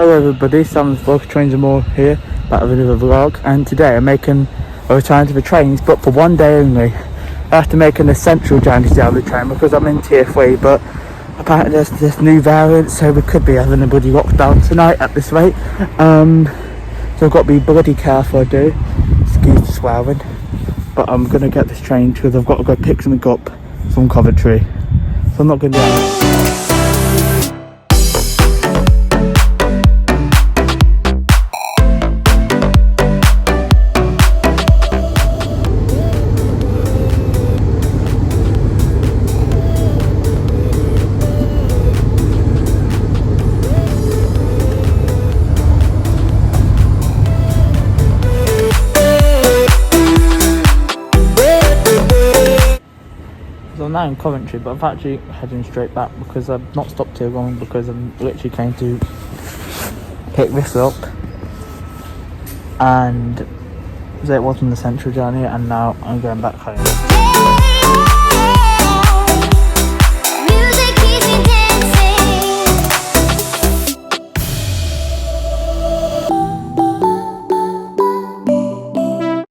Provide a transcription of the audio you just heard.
Hello everybody, Sam's Vlog Trains and More here, back with another vlog, and today I'm making a return to the trains, but for one day only. I have to make an essential journey down the train because I'm in tier 3, but apparently there's this new variant, so we could be having a bloody lockdown tonight at this rate. So I've got to be bloody careful, I do, excuse the swearing, but I'm going to get this train because I've got to go pick something up from Coventry, so I'm not going to do that. So I'm now in Coventry, but I'm actually heading straight back because I've not stopped too long because I'm literally came to pick this up, and so it was on the central journey, and now I'm going back home.